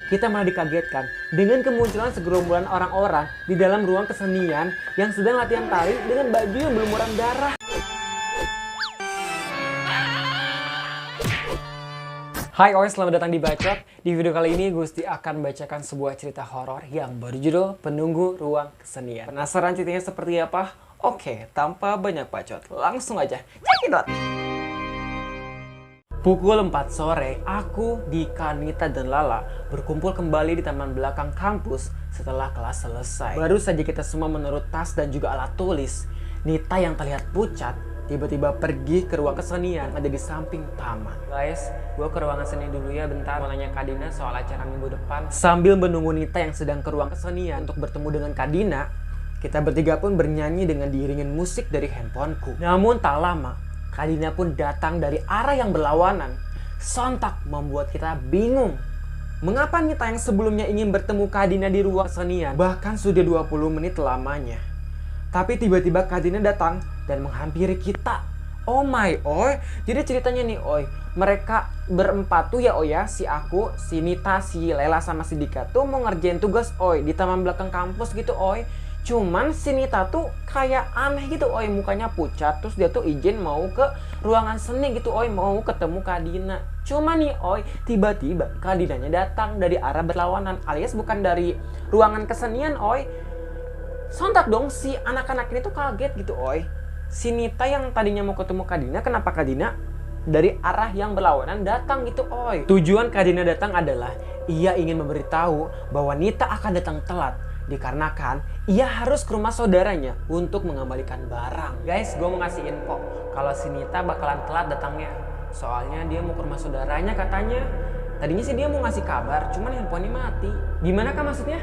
kita malah dikagetkan dengan kemunculan segerombolan orang-orang di dalam ruang kesenian yang sedang latihan tari dengan baju yang berlumuran darah. Hai selamat datang di Bacot. Di video kali ini Gusti akan membacakan sebuah cerita horor yang berjudul Penunggu Ruang Kesenian. Penasaran ceritanya seperti apa? Oke, tanpa banyak bacot, langsung aja cekidot. Pukul 4 sore, aku, Dika, Nita, dan Lala berkumpul kembali di taman belakang kampus setelah kelas selesai. Baru saja kita semua menurut tas dan juga alat tulis. Nita yang terlihat pucat tiba-tiba pergi ke ruang kesenian ada di samping taman. Guys, gue ke ruangan seni dulu ya bentar. Mau nanya Kak Dina soal acara minggu depan. Sambil menunggu Nita yang sedang ke ruang kesenian untuk bertemu dengan Kak Dina, kita bertiga pun bernyanyi dengan diiringin musik dari handphoneku. Namun tak lama, Kak Dina pun datang dari arah yang berlawanan. Sontak membuat kita bingung. Mengapa Nita yang sebelumnya ingin bertemu Kak Dina di ruang kesenian bahkan sudah 20 menit lamanya, tapi tiba-tiba Kak Dina datang dan menghampiri kita. Oh my oi, jadi ceritanya nih oi, mereka berempat tuh ya oi ya, si aku, si Nita, si Lela sama si Dika tuh mau ngerjain tugas oi di taman belakang kampus gitu oi. Cuman si Nita tuh kayak aneh gitu oi, mukanya pucat, terus dia tuh izin mau ke ruangan seni gitu oi, mau ketemu Kak Dina. Cuma nih oi, tiba-tiba Kak Dinanya datang dari arah berlawanan alias bukan dari ruangan kesenian oi. Sontak dong si anak-anak ini tuh kaget gitu oi. Si Nita yang tadinya mau ketemu Kak Dina, kenapa Kak Dina dari arah yang berlawanan datang gitu oi. Tujuan Kak Dina datang adalah ia ingin memberitahu bahwa Nita akan datang telat dikarenakan ia harus ke rumah saudaranya untuk mengembalikan barang. Guys, gue mau ngasih info kalau si Nita bakalan telat datangnya. Soalnya dia mau ke rumah saudaranya katanya. Tadinya sih dia mau ngasih kabar, cuman handphonenya mati. Gimana kak maksudnya?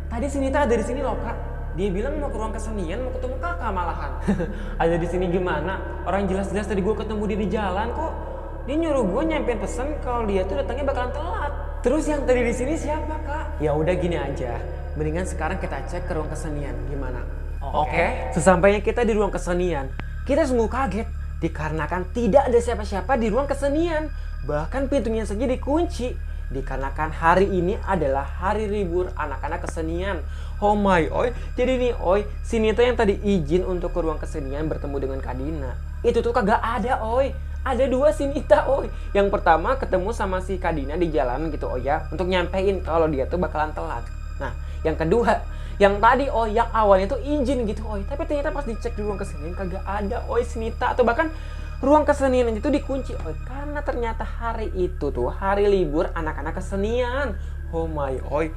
Tadi si Nita ada di sini loh kak. Dia bilang mau ke ruang kesenian, mau ketemu kakak malahan. Ada di sini gimana? Orang jelas-jelas tadi gue ketemu dia di jalan kok. Dia nyuruh gue nyampein pesan kalau dia tuh datangnya bakalan telat. Terus yang tadi di sini siapa kak? Ya udah gini aja. Mendingan sekarang kita cek ke ruang kesenian, gimana? Oke. Sesampainya kita di ruang kesenian, kita sungguh kaget dikarenakan tidak ada siapa-siapa di ruang kesenian. Bahkan pintunya saja dikunci. Dikarenakan hari ini adalah hari libur anak-anak kesenian. Oh my oi, jadi nih oi, si Nita yang tadi izin untuk ke ruang kesenian bertemu dengan Kak Dina, itu tuh kagak ada oi. Ada dua si Nita oi. Yang pertama ketemu sama si Kak Dina di jalan gitu oi ya, untuk nyampein kalau dia tuh bakalan telat. Nah, yang kedua, yang tadi oi, yang awalnya tuh izin gitu oi, tapi ternyata pas dicek di ruang kesenian kagak ada oi si Nita, atau bahkan ruang kesenian itu dikunci oi, karena ternyata hari itu tuh hari libur anak-anak kesenian. Oh my oi,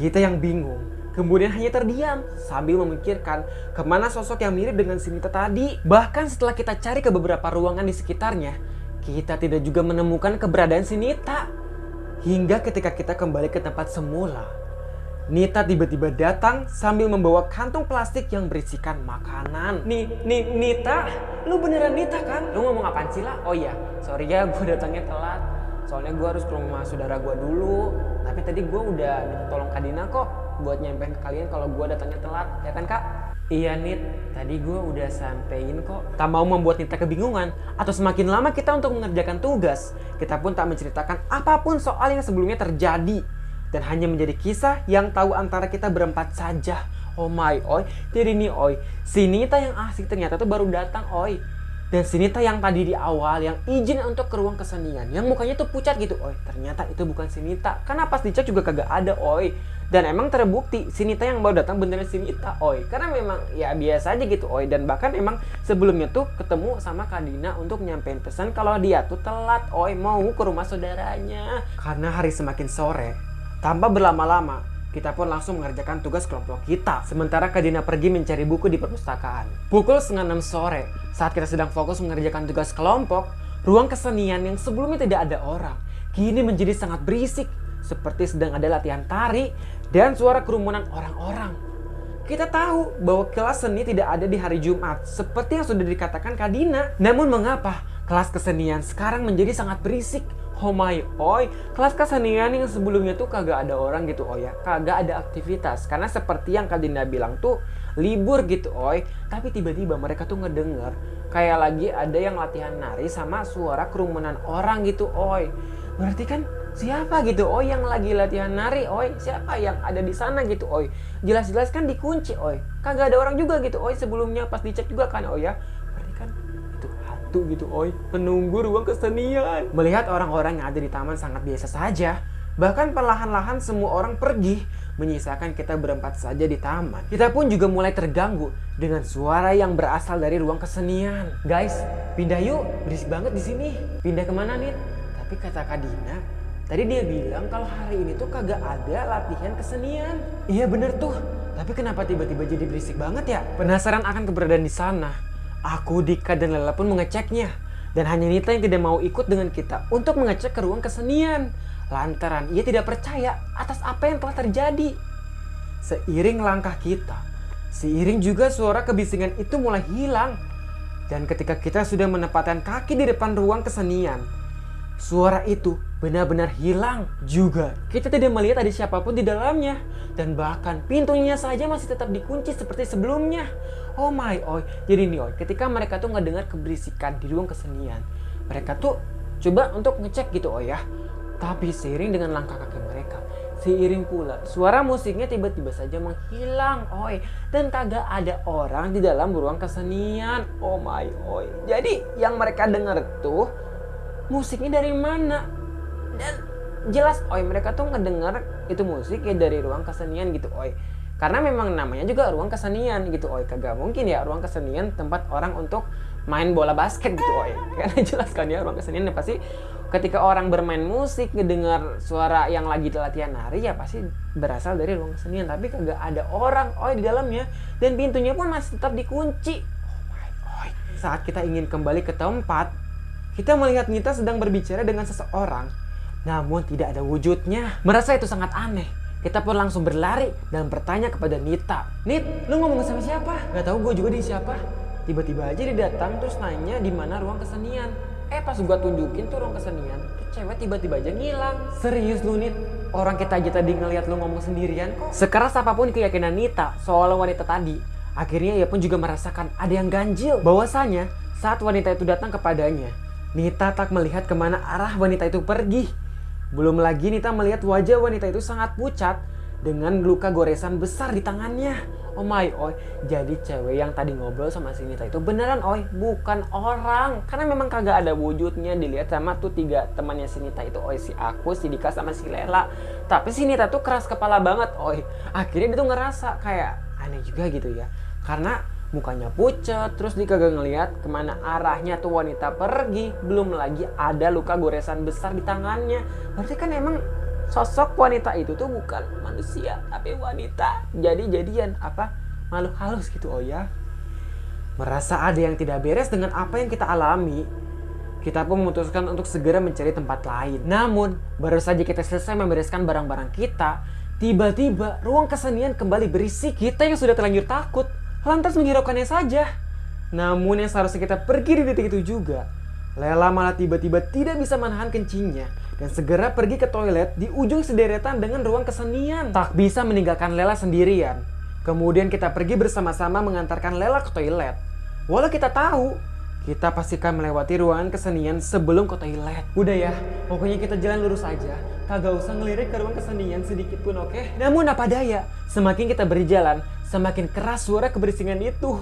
kita yang bingung kemudian hanya terdiam sambil memikirkan kemana sosok yang mirip dengan si Nita tadi. Bahkan setelah kita cari ke beberapa ruangan di sekitarnya, kita tidak juga menemukan keberadaan si Nita. Hingga ketika kita kembali ke tempat semula, Nita tiba-tiba datang sambil membawa kantung plastik yang berisikan makanan. Nita, lu beneran Nita kan? Lu ngomong apaan sih lah? Oh iya, sorry ya gue datangnya telat. Soalnya gue harus ke rumah saudara gue dulu. Tapi tadi gue udah minta tolong Kak Dina kok buat nyampein ke kalian kalau gue datangnya telat, ya kan kak? Iya Nit, tadi gue udah sampein kok. Tak mau membuat Nita kebingungan atau semakin lama kita untuk mengerjakan tugas, kita pun tak menceritakan apapun soal yang sebelumnya terjadi. Dan hanya menjadi kisah yang tahu antara kita berempat saja. Oh my oi, jadi nih oi, si Nita yang asik ternyata tuh baru datang oi. Dan si Nita yang tadi di awal yang izin untuk ke ruang kesenian, yang mukanya tuh pucat gitu oi, ternyata itu bukan si Nita. Karena pas dicek juga kagak ada oi. Dan emang terbukti si Nita yang baru datang beneran si Nita oi. Karena memang ya biasa aja gitu oi. Dan bahkan emang sebelumnya tuh ketemu sama Kak Dina untuk nyampein pesan kalau dia tuh telat oi, mau ke rumah saudaranya. Karena hari semakin sore, tanpa berlama-lama, kita pun langsung mengerjakan tugas kelompok kita. Sementara Kak Dina pergi mencari buku di perpustakaan. Pukul 5:30 sore, saat kita sedang fokus mengerjakan tugas kelompok, ruang kesenian yang sebelumnya tidak ada orang, kini menjadi sangat berisik. Seperti sedang ada latihan tari dan suara kerumunan orang-orang. Kita tahu bahwa kelas seni tidak ada di hari Jumat, seperti yang sudah dikatakan Kak Dina. Namun mengapa kelas kesenian sekarang menjadi sangat berisik? Oh my oi, kelas kesenian yang sebelumnya tuh kagak ada orang gitu oi ya, kagak ada aktivitas. Karena seperti yang Kak Dinda bilang tuh libur gitu oi. Tapi tiba-tiba mereka tuh ngedenger kayak lagi ada yang latihan nari sama suara kerumunan orang gitu oi. Berarti kan siapa gitu oi yang lagi latihan nari oi, siapa yang ada di sana gitu oi, jelas-jelas kan dikunci oi, kagak ada orang juga gitu oi sebelumnya, pas dicek juga kan oi ya, berarti kan itu hantu gitu oi, penunggu ruang kesenian. Melihat orang-orang yang ada di taman sangat biasa saja, bahkan perlahan-lahan semua orang pergi, menyisakan kita berempat saja di taman. Kita pun juga mulai terganggu dengan suara yang berasal dari ruang kesenian. Guys, pindah yuk, berisik banget di sini. Pindah kemana nih? Tapi kata Kak Dina, tadi dia bilang kalau hari ini tuh kagak ada latihan kesenian. Iya bener tuh, tapi kenapa tiba-tiba jadi berisik banget ya? Penasaran akan keberadaan di sana, aku, Dika, dan Lela pun mengeceknya. Dan hanya Nita yang tidak mau ikut dengan kita untuk mengecek ke ruang kesenian. Lantaran ia tidak percaya atas apa yang telah terjadi. Seiring langkah kita, seiring juga suara kebisingan itu mulai hilang. Dan ketika kita sudah menempatkan kaki di depan ruang kesenian, suara itu benar-benar hilang juga. Kita tidak melihat ada siapapun di dalamnya. Dan bahkan pintunya saja masih tetap dikunci seperti sebelumnya. Oh my oi. Jadi nih oi, ketika mereka tuh ngedengar keberisikan di ruang kesenian, mereka tuh coba untuk ngecek gitu oi ya. Tapi seiring dengan langkah kaki mereka, seiring pula suara musiknya tiba-tiba saja menghilang, oi. Dan kagak ada orang di dalam ruang kesenian, oh my oi. Jadi yang mereka dengar tuh musiknya dari mana? Dan jelas oi, mereka tuh ngedengar itu musik ya dari ruang kesenian gitu oi. Karena memang namanya juga ruang kesenian gitu oi. Kagak mungkin ya ruang kesenian tempat orang untuk main bola basket gitu oi. Karena jelas kan ya ruang kesenian ya pasti ketika orang bermain musik ngedengar suara yang lagi latihan nari ya pasti berasal dari ruang kesenian. Tapi kagak ada orang oi di dalamnya dan pintunya pun masih tetap dikunci. Oh my oi. Saat kita ingin kembali ke tempat, kita melihat Nita sedang berbicara dengan seseorang, namun tidak ada wujudnya. Merasa itu sangat aneh, kita pun langsung berlari dan bertanya kepada Nita. Nit, lu ngomong sama siapa? Gak tahu gue juga dia siapa. Tiba-tiba aja dia datang terus nanya di mana ruang kesenian. Pas gua tunjukin tuh ruang kesenian, tuh cewek tiba-tiba aja ngilang. Serius lu Nit? Orang kita aja tadi ngeliat lu ngomong sendirian kok. Sekeras apapun keyakinan Nita soal wanita tadi, akhirnya ia pun juga merasakan ada yang ganjil. Bahwasanya saat wanita itu datang kepadanya, Nita tak melihat kemana arah wanita itu pergi. Belum lagi Nita melihat wajah wanita itu sangat pucat dengan luka goresan besar di tangannya. Oh my oi, jadi cewek yang tadi ngobrol sama si Nita itu beneran oi, bukan orang. Karena memang kagak ada wujudnya dilihat sama tuh 3 temannya si Nita itu oi, si aku, si Dika, sama si Lela. Tapi si Nita tuh keras kepala banget oi. Akhirnya dia tuh ngerasa kayak aneh juga gitu ya. Karena mukanya pucat, terus dia kagak ngeliat kemana arahnya tuh wanita pergi. Belum lagi ada luka goresan besar di tangannya. Berarti kan emang sosok wanita itu tuh bukan manusia tapi wanita. Jadi-jadian apa makhluk halus gitu oh ya. Merasa ada yang tidak beres dengan apa yang kita alami, kita pun memutuskan untuk segera mencari tempat lain. Namun baru saja kita selesai membereskan barang-barang kita, tiba-tiba ruang kesenian kembali berisik. Kita yang sudah terlanjur takut lantas menghiraukannya saja. Namun yang seharusnya kita pergi di detik itu juga, Lela malah tiba-tiba tidak bisa menahan kencingnya dan segera pergi ke toilet di ujung sederetan dengan ruang kesenian. Tak bisa meninggalkan Lela sendirian. Kemudian kita pergi bersama-sama mengantarkan Lela ke toilet. Walau kita tahu, kita pastikan melewati ruangan kesenian sebelum ke toilet. Udah ya, pokoknya kita jalan lurus aja. Kagak usah ngelirik ke ruang kesenian sedikit pun, oke? Namun apa daya, semakin kita berjalan, semakin keras suara keberisikan itu.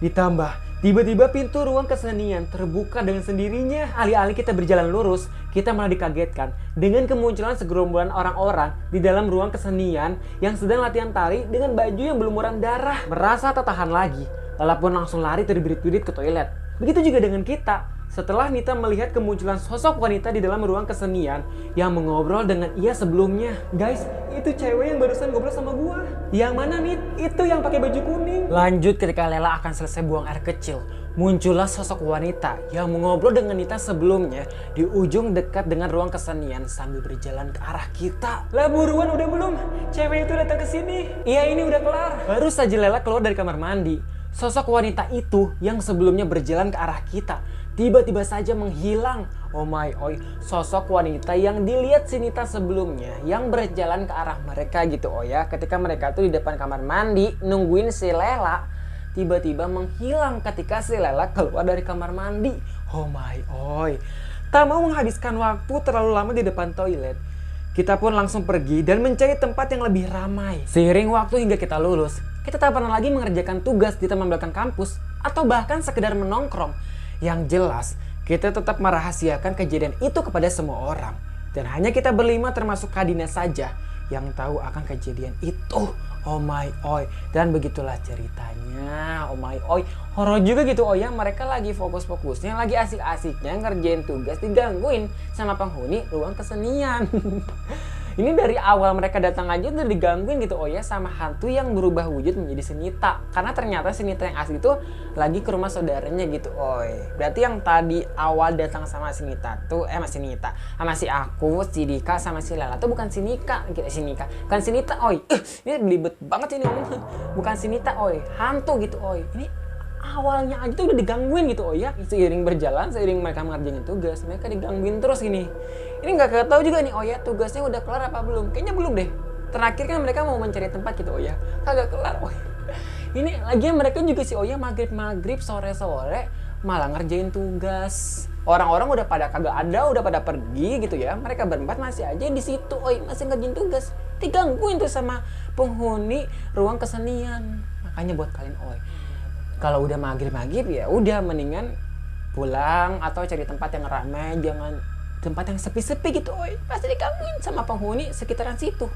Ditambah, tiba-tiba pintu ruang kesenian terbuka dengan sendirinya. Alih-alih kita berjalan lurus, kita malah dikagetkan dengan kemunculan segerombolan orang-orang di dalam ruang kesenian yang sedang latihan tari dengan baju yang berlumuran darah. Merasa tak tahan lagi, Lela pun langsung lari terbirit-birit ke toilet. Begitu juga dengan kita. Setelah Nita melihat kemunculan sosok wanita di dalam ruang kesenian yang mengobrol dengan ia sebelumnya. Guys, itu cewek yang barusan ngobrol sama gua. Yang mana Nit? Itu yang pakai baju kuning. Lanjut ketika Lela akan selesai buang air kecil, muncullah sosok wanita yang mengobrol dengan Nita sebelumnya di ujung dekat dengan ruang kesenian sambil berjalan ke arah kita. Lah buruan udah belum? Cewek itu datang ke sini. Iya ini udah kelar. Baru saja Lela keluar dari kamar mandi, sosok wanita itu yang sebelumnya berjalan ke arah kita tiba-tiba saja menghilang. Oh my oi, sosok wanita yang dilihat si Nita sebelumnya yang berjalan ke arah mereka gitu oh ya. Ketika mereka tuh di depan kamar mandi nungguin si Lela, tiba-tiba menghilang ketika si Lela keluar dari kamar mandi. Oh my oi, tak mau menghabiskan waktu terlalu lama di depan toilet, Kita pun langsung pergi dan mencari tempat yang lebih ramai. Seiring waktu hingga kita lulus, kita tak pernah lagi mengerjakan tugas di taman belakang kampus atau bahkan sekedar menongkrong. Yang jelas, kita tetap merahasiakan kejadian itu kepada semua orang. Dan hanya kita berlima termasuk Kak Dina saja yang tahu akan kejadian itu. Oh my oi. Dan begitulah ceritanya. Oh my oi. Horor juga gitu oh ya. Mereka lagi fokus-fokusnya, lagi asik-asiknya ngerjain tugas, digangguin sama penghuni ruang kesenian. Ini dari awal mereka datang aja udah digangguin gitu oh ya sama hantu yang berubah wujud menjadi si Nita. Karena ternyata si Nita yang asli itu lagi ke rumah saudaranya gitu oi. Berarti yang tadi awal datang sama si Nita tuh si Nita sama si aku, si Dika sama si Lala tuh bukan si Nika gitu, si Nika. Bukan si Nita oi. Ini belibet banget ini ngomong. Bukan si Nita oi, hantu gitu oi. Ini awalnya aja tuh udah digangguin gitu oh ya. Seiring berjalan, seiring mereka mengerjain tugas, mereka digangguin terus gini. Ini nggak tahu juga nih oh ya tugasnya udah kelar apa belum. Kayaknya belum deh. Terakhir kan mereka mau mencari tempat gitu oh ya. Kagak kelar oh ya. Ini lagian mereka juga sih oh ya maghrib sore-sore malah ngerjain tugas. Orang-orang udah pada kagak ada, udah pada pergi gitu ya. Mereka berempat masih aja di situ oi, masih ngerjain tugas. Digangguin tuh sama penghuni ruang kesenian. Makanya buat kalian oi, kalau udah maghrib ya udah mendingan pulang atau cari tempat yang ramai, jangan tempat yang sepi-sepi gitu oi. Pasti digangguin sama penghuni sekitaran situ.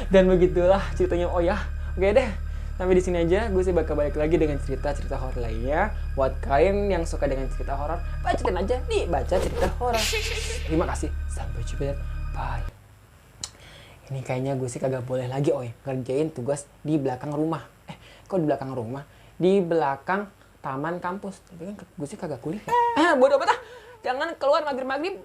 Dan begitulah ceritanya oh ya. Oke deh, sampai di sini aja. Gue sih bakal balik lagi dengan cerita-cerita horor lainnya. Buat kalian yang suka dengan cerita horor, bacain aja nih baca cerita horor. Terima kasih, sampai jumpa, bye. Ini kayaknya gue sih kagak boleh lagi oi ngerjain tugas di belakang rumah. Kok di belakang rumah? Di belakang taman kampus. Tapi kan gue sih kagak kuliah. Bodoh amat ah. Jangan keluar maghrib-maghrib.